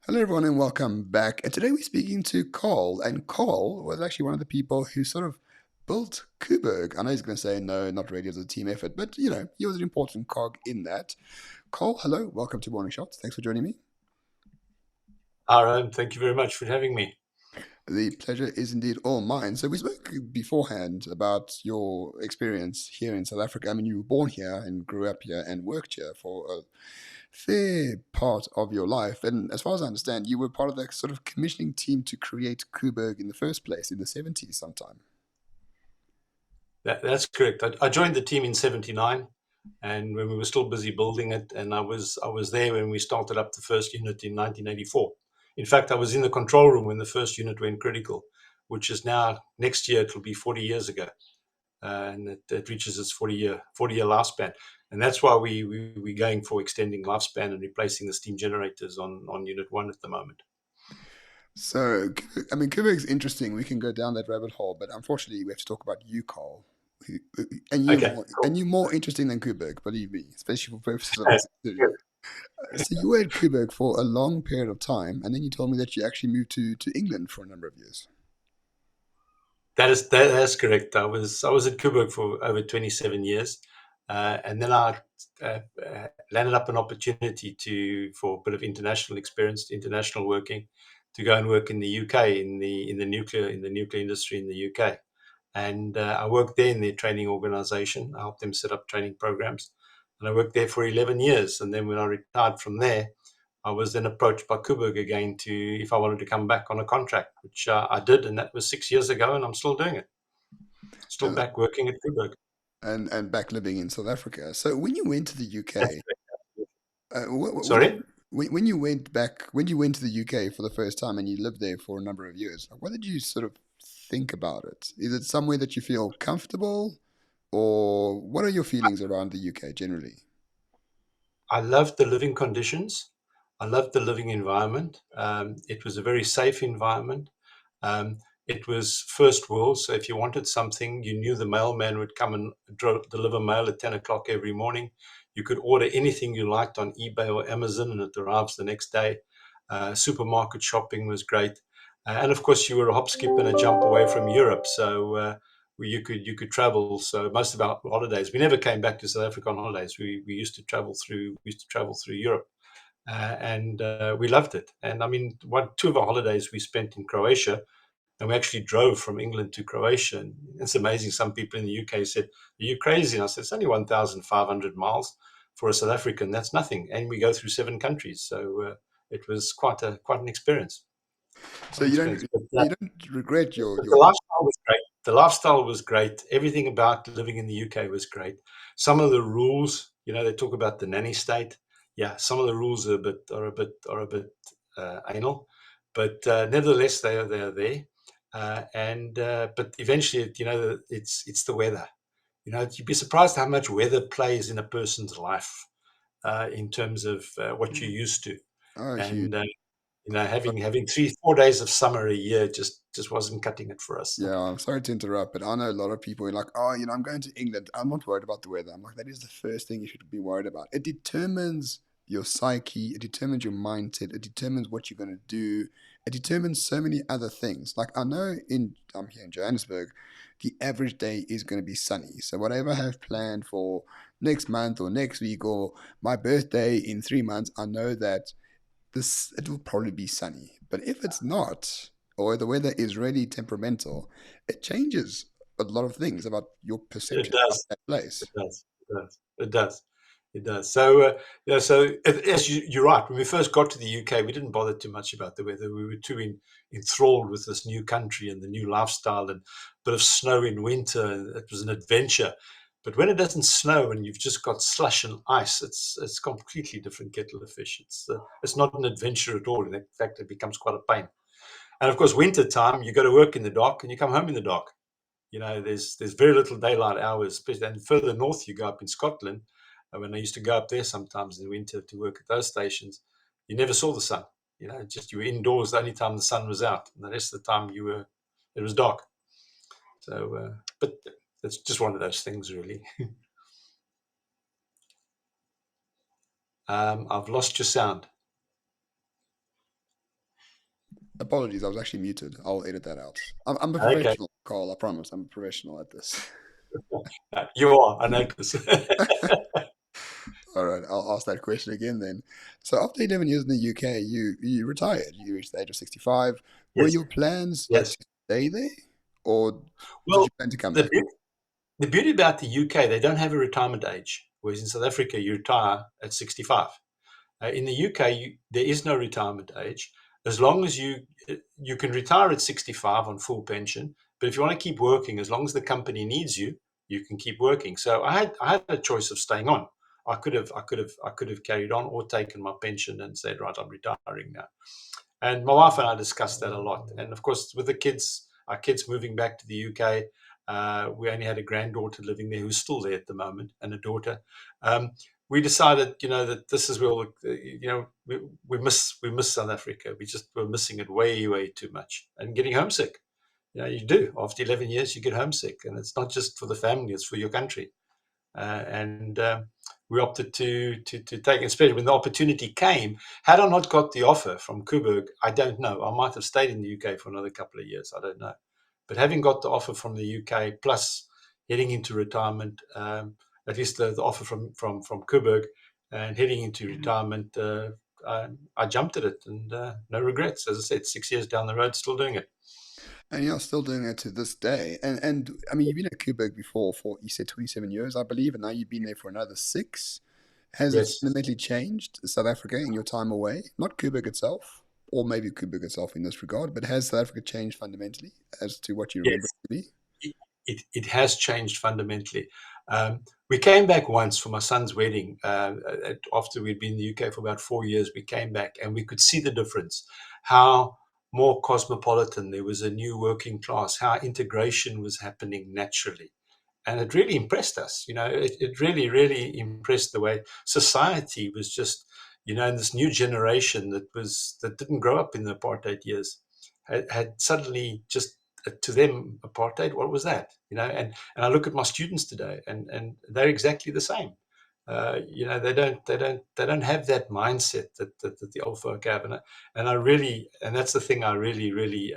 Hello, everyone, and welcome back. And today we're speaking to Cole, and Cole was actually one of the people who sort of built Koeberg. I know he's going to say no, not really as a team effort, but he was an important cog in that. Cole, hello, welcome to Morning Shots. Thanks for joining me. Aaron, thank you very much for having me. The pleasure is indeed all mine. So we spoke beforehand about your experience here in South Africa. I mean, you were born here and grew up here and worked here for a fair part of your life. And as far as I understand, you were part of the sort of commissioning team to create Koeberg in the first place in the 70s sometime. That's correct. I joined the team in '79, and when we were still busy building it, and I was there when we started up the first unit in 1984. In fact, I was in the control room when the first unit went critical, which is now next year it will be 40 years ago, and it reaches its 40-year lifespan, and that's why we're going for extending lifespan and replacing the steam generators on Unit One at the moment. So, I mean, Koeberg's interesting. We can go down that rabbit hole, but unfortunately, we have to talk about you, Cole. And you Okay, more, cool. and you more interesting than Koeberg, believe me, especially for purposes of Good. this interview. So you were at Koeberg for a long period of time, and then you told me that you actually moved to England for a number of years. That's correct. I was at Koeberg for over 27 years, and then I landed up an opportunity to for a bit of international experience, international working, to go and work in the UK in the nuclear industry in the UK, and I worked there in their training organisation. I helped them set up training programs, and I worked there for 11 years. And then when I retired from there, I was then approached by Koeberg again to if I wanted to come back on a contract, which I did, and that was 6 years ago, and I'm still doing it. Still And back working at Koeberg. and back living in South Africa. So when you went to the That's UK, correct. what did Sorry? when you went back when you went to the UK for the first time and you lived there for a number of years? What did you sort of think about it? Is it somewhere that you feel comfortable, or what are your feelings around the UK generally? I loved the living conditions. I loved the living environment. It was a very safe environment. Um, it was first world, so if you wanted something, you knew the mailman would come and deliver mail at 10 o'clock every morning. You could order anything you liked on eBay or Amazon, and it arrives the next day. Supermarket shopping was great, and of course, you were a hop, skip, and a jump away from Europe. So you could travel. So most of our holidays, we never came back to South Africa on holidays. We used to travel through Europe, and we loved it. And I mean, two of our holidays we spent in Croatia, and we actually drove from England to Croatia. And it's amazing. Some people in the UK said, "Are you crazy?" And I said, "It's only 1,500 miles for a South African. That's nothing." And we go through 7 countries, so it was quite an experience. So Quite an experience. you don't regret The lifestyle was great. The lifestyle was great. Everything about living in the UK was great. Some of the rules, they talk about the nanny state. Yeah, some of the rules are a bit anal, but nevertheless, they are there. And but eventually, it's the weather. You'd be surprised how much weather plays in a person's life in terms of what you're used to. oh huge. And having 3 4 days of summer a year just wasn't cutting it for us. Yeah, I'm sorry to interrupt, but I know a lot of people who are like, oh, I'm going to England. I'm not worried about the weather. I'm like, that is the first thing you should be worried about. It determines your psyche, it determines your mindset, it determines what you're going to do, it determines so many other things. Like, I know I'm here in Johannesburg, the average day is going to be sunny. So, whatever I have planned for next month or next week or my birthday in 3 months, I know that it will probably be sunny. But if it's not, or the weather is really temperamental, it changes a lot of things about your It perception of does. that It place. does. It does. It does. It does. So, yes, you're right. When we first got to the UK, we didn't bother too much about the weather. We were too enthralled with this new country and the new lifestyle and a bit of snow in winter. It was an adventure. But when it doesn't snow and you've just got slush and ice, it's completely different kettle of fish. It's not an adventure at all. In fact, it becomes quite a pain. And of course, winter time, you go to work in the dark and you come home in the dark. There's very little daylight hours, especially and further north you go up in Scotland. When I used to go up there sometimes in the winter to work at those stations, you never saw the sun. Just you were indoors the only time the sun was out, and the rest of the time it was dark. So, but it's just one of those things, really. I've lost your sound. Apologies, I was actually muted. I'll edit that out. I'm a Okay. professional, Carl. I promise. I'm a professional at this. You are, I notice. All right, I'll ask that question again then. So after 11 years in the UK, you retired. You reached the age of 65. Were Yes, your plans like yes. to stay there, or did Well, you plan to come the back? beau the beauty about the UK, they don't have a retirement age, whereas in South Africa, you retire at 65. In the UK, there is no retirement age. As long as you can retire at 65 on full pension, but if you want to keep working, as long as the company needs you, you can keep working. So I had a choice of staying on. I could have carried on or taken my pension and said, right, I'm retiring now. And my wife and I discussed that a lot. And of course, with the kids, our kids moving back to the UK, we only had a granddaughter living there who's still there at the moment, and a daughter. Um, we decided, that this is where we miss South Africa. We just were missing it way, way too much, and getting homesick. You do after 11 years, you get homesick, and it's not just for the family; it's for your country. And we opted to take, especially when the opportunity came. Had I not got the offer from Koeberg, I don't know. I might have stayed in the UK for another couple of years. I don't know. But having got the offer from the UK, plus heading into retirement, at least the offer from Koeberg, and heading into retirement, I jumped at it, and no regrets. As I said, 6 years down the road, still doing it. And you're still doing it to this day. And I mean, you've been at Koeberg before for, you said, 27 years, I believe, and now you've been there for another six. Has it Yes. fundamentally changed South Africa in your time away? Not Koeberg itself, or maybe Koeberg itself in this regard, but has South Africa changed fundamentally as to what you remember Yes. it to be? It has changed fundamentally. We came back once for my son's wedding. After we'd been in the UK for about 4 years, we came back and we could see the difference. How more cosmopolitan, there was a new working class, how integration was happening naturally. And it really impressed us. It really, really impressed the way society was just, in this new generation that didn't grow up in the apartheid years, had suddenly just, to them, apartheid, what was that? And I look at my students today, and they're exactly the same. They don't have that mindset that the old folk have, and that's the thing I really, really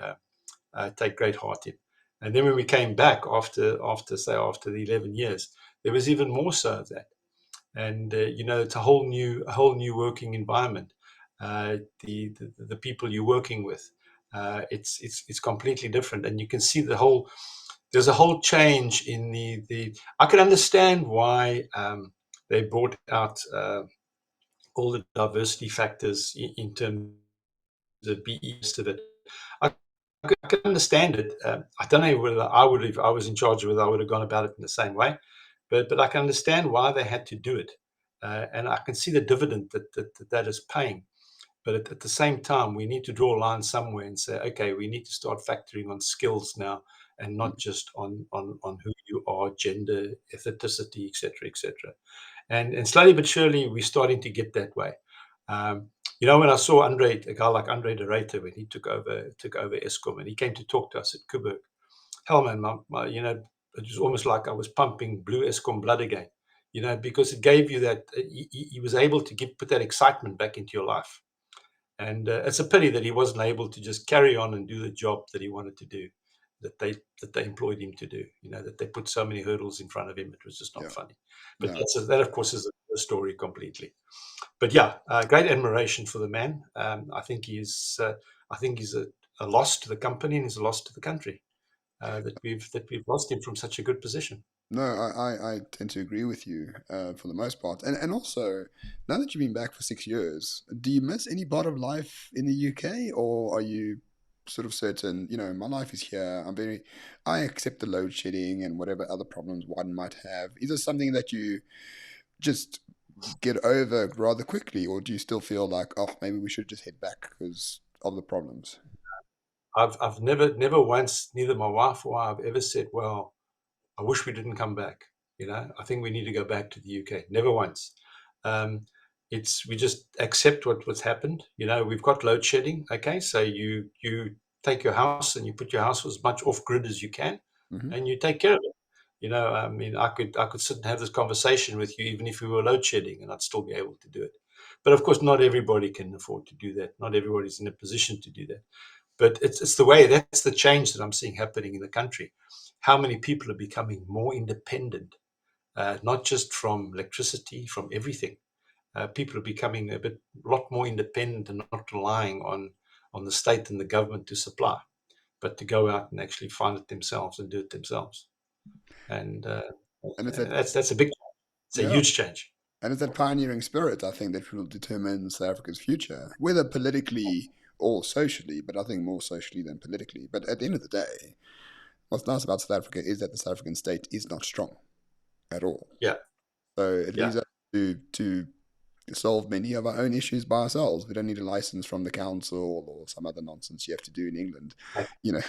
take great heart in. And then when we came back after the 11 years, there was even more so of that. And it's a whole new working environment. The people you're working with, it's completely different, and you can see there's a whole change in the. I can understand why they brought out all the diversity factors in terms of BE of it. I, I can understand it. I don't know whether I would, if I was in charge, whether I would have gone about it in the same way, but I can understand why they had to do it, and I can see the dividend that is paying. But at the same time, we need to draw a line somewhere and say, okay, we need to start factoring on skills now, and Mm. not just on who you are, gender, ethnicity, etc., etc. And slowly but surely, we're starting to get that way. When I saw a guy like Andre de Ruyter, when he took over Eskom, and he came to talk to us at Koeberg, hell, man, it was almost like I was pumping blue Eskom blood again, because it gave you that. He was able to put that excitement back into your life. And it's a pity that he wasn't able to just carry on and do the job that he wanted to do, that they employed him to do. That they put so many hurdles in front of him. It was just not Yeah, funny. But no. that, of course, is a story completely. But yeah, great admiration for the man. I think he's a loss to the company, and he's a loss to the country, that we've lost him from such a good position. No, I tend to agree with you for the most part. And also, now that you've been back for 6 years, do you miss any part of life in the UK, or are you sort of certain, my life is here. I accept the load shedding and whatever other problems one might have. Is this something that you just get over rather quickly, or do you still feel like, oh, maybe we should just head back because of the problems? I've never once, neither my wife or I have ever said, well, I wish we didn't come back. I think we need to go back to the UK. Never once. Um, we just accept what's happened. We've got load shedding. Okay, so you take your house and you put your house as much off grid as you can, Hmm. and you take care of it. I mean, I could sit and have this conversation with you even if we were load shedding, and I'd still be able to do it. But of course, not everybody can afford to do that. Not everybody's in a position to do that. But it's the way, that's the change that I'm seeing happening in the country. How many people are becoming more independent, not just from electricity, from everything. People are becoming a lot more independent and not relying on the state and the government to supply, but to go out and actually find it themselves and do it themselves. And And it's that, that's a big, it's a yeah, huge change. and it's that pioneering spirit, I think, that will determine South Africa's future, whether politically or socially, but I think more socially than politically. But at the end of the day, what's nice about South Africa is that the South African state is not strong at all. Yeah, So it yeah, leaves us to solve many of our own issues by ourselves. We don't need a license from the council or some other nonsense you have to do in England,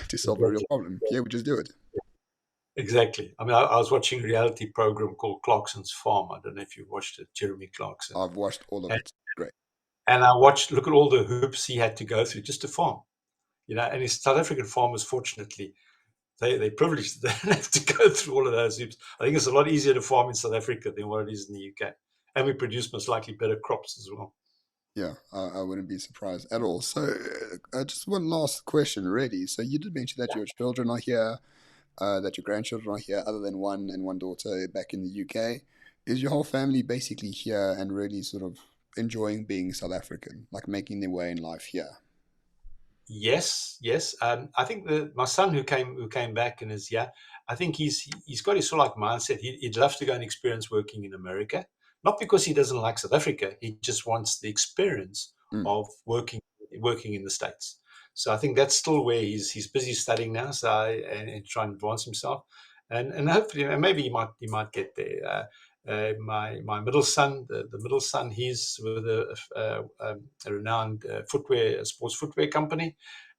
to solve a real exactly. problem. Yeah, we just do it. Exactly. I mean, I was watching a reality program called Clarkson's Farm. I don't know if you watched it, Jeremy Clarkson. I've watched all of And, it. Great. and I watched, look at all the hoops he had to go through just to farm. And his South African farmers, fortunately, they privileged. They don't have to go through all of those hoops. I think it's a lot easier to farm in South Africa than what it is in the UK. And we produce most likely better crops as well. Yeah, I wouldn't be surprised at all. So, just one last question, really. So, you did mention that your children are here, that your grandchildren are here, other than one and one daughter back in the UK. Is your whole family basically here and really sort of enjoying being South African, like making their way in life here? Yes, yes. I think my son who came back and is, yeah, I think he's got his sort of like mindset. He'd love to go and experience working in America, not because he doesn't like South Africa. He just wants the experience Mm, of working in the States. So I think that's still where he's busy studying now. So and trying to advance himself, and hopefully, and maybe he might get there. My middle son, the middle son, he's with a renowned sports footwear company,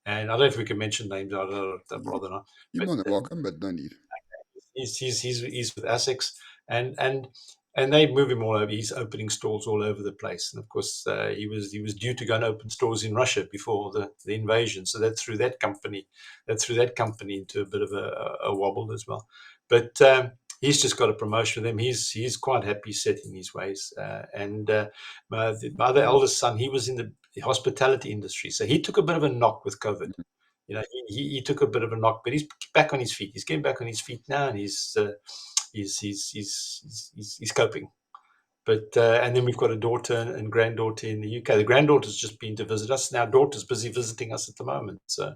and I don't know if we can mention names. I'd you, rather not. you're But more than welcome, but no need. he's with Essex, and and and they move him all over. He's opening stores all over the place, and of course he was due to go and open stores in Russia before the invasion. So that threw that company into a bit of a wobble as well. But he's just got a promotion with him. He's quite happy set in his ways. And my other eldest son, he was in the hospitality industry, so he took a bit of a knock with COVID. He took a bit of a knock, but he's back on his feet. He's getting back on his feet now, and he's coping. But and then we've got a daughter and granddaughter in the UK. The granddaughter's just been to visit us, and our daughter's busy visiting us at the moment. So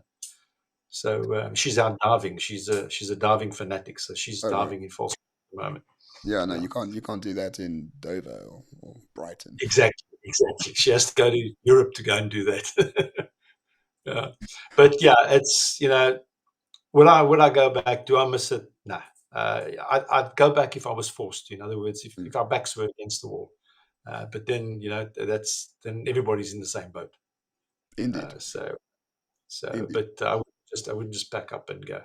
she's out diving. She's a diving fanatic, so she's Oh, right. diving in Falls at the moment. Yeah, no, Yeah, you can't do that in Dover or Brighton. exactly, exactly. She has to go to Europe to go and do that. Yeah, but yeah, it's would I go back? Do I miss it? No. I'd go back if I was forced to. In other words, if, Mm, if our backs were against the wall. But then, then everybody's in the same boat. indeed. Uh, so, Indeed. but I wouldn't just back up and go.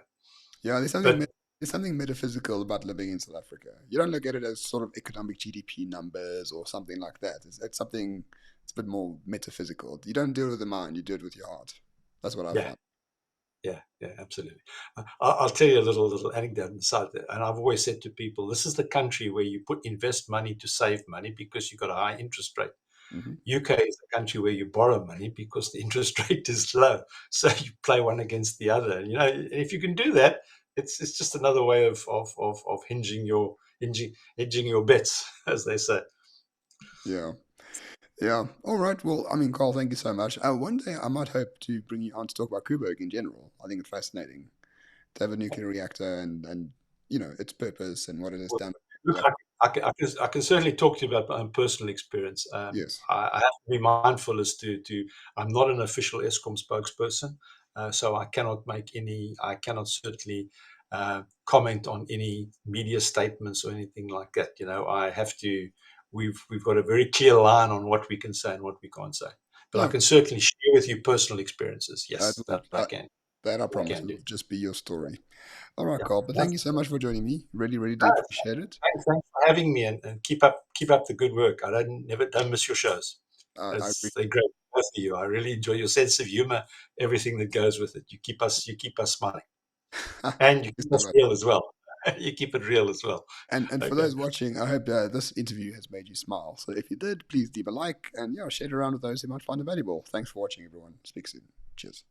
Yeah, But there's something metaphysical about living in South Africa. You don't look at it as sort of economic GDP numbers or something like that. It's something. It's a bit more metaphysical. You don't do it with the mind. You do it with your heart. That's what I yeah, find. yeah, absolutely. I'll tell you a little anecdote inside there. And I've always said to people, this is the country where you invest money to save money because you've got a high interest rate. Hmm. UK is a country where you borrow money because the interest rate is low. So you play one against the other. And, if you can do that, it's just another way of hinging your bets, as they say. Yeah. Yeah. All right. Well, I mean, Carl, thank you so much. One day I might hope to bring you on to talk about Koeberg in general. I think it's fascinating to have a nuclear reactor and its purpose and what it has Well, done. look, I can certainly talk to you about my own personal experience. Yes. I have to be mindful as to I'm not an official ESCOM spokesperson, so I cannot certainly comment on any media statements or anything like that. I have to. We've got a very clear line on what we can say and what we can't say. But I No, can certainly share with you personal experiences. that Yes, will that I can. that I I promise can will do. just be your Yeah, story. All right, yeah. Carl. But thank you so much for joining me. Really, really do appreciate it. Thanks for having me, and keep up the good work. I don't miss your shows. I They're great, both of you. I really enjoy your sense of humor, everything that goes with it. You keep us smiling, and you Thank you keep so us much. real as well. You keep it real as well. And for Okay. those watching, I hope this interview has made you smile. So if you did, please leave a like and share it around with those who might find it valuable. Thanks for watching, everyone. Speak soon. Cheers.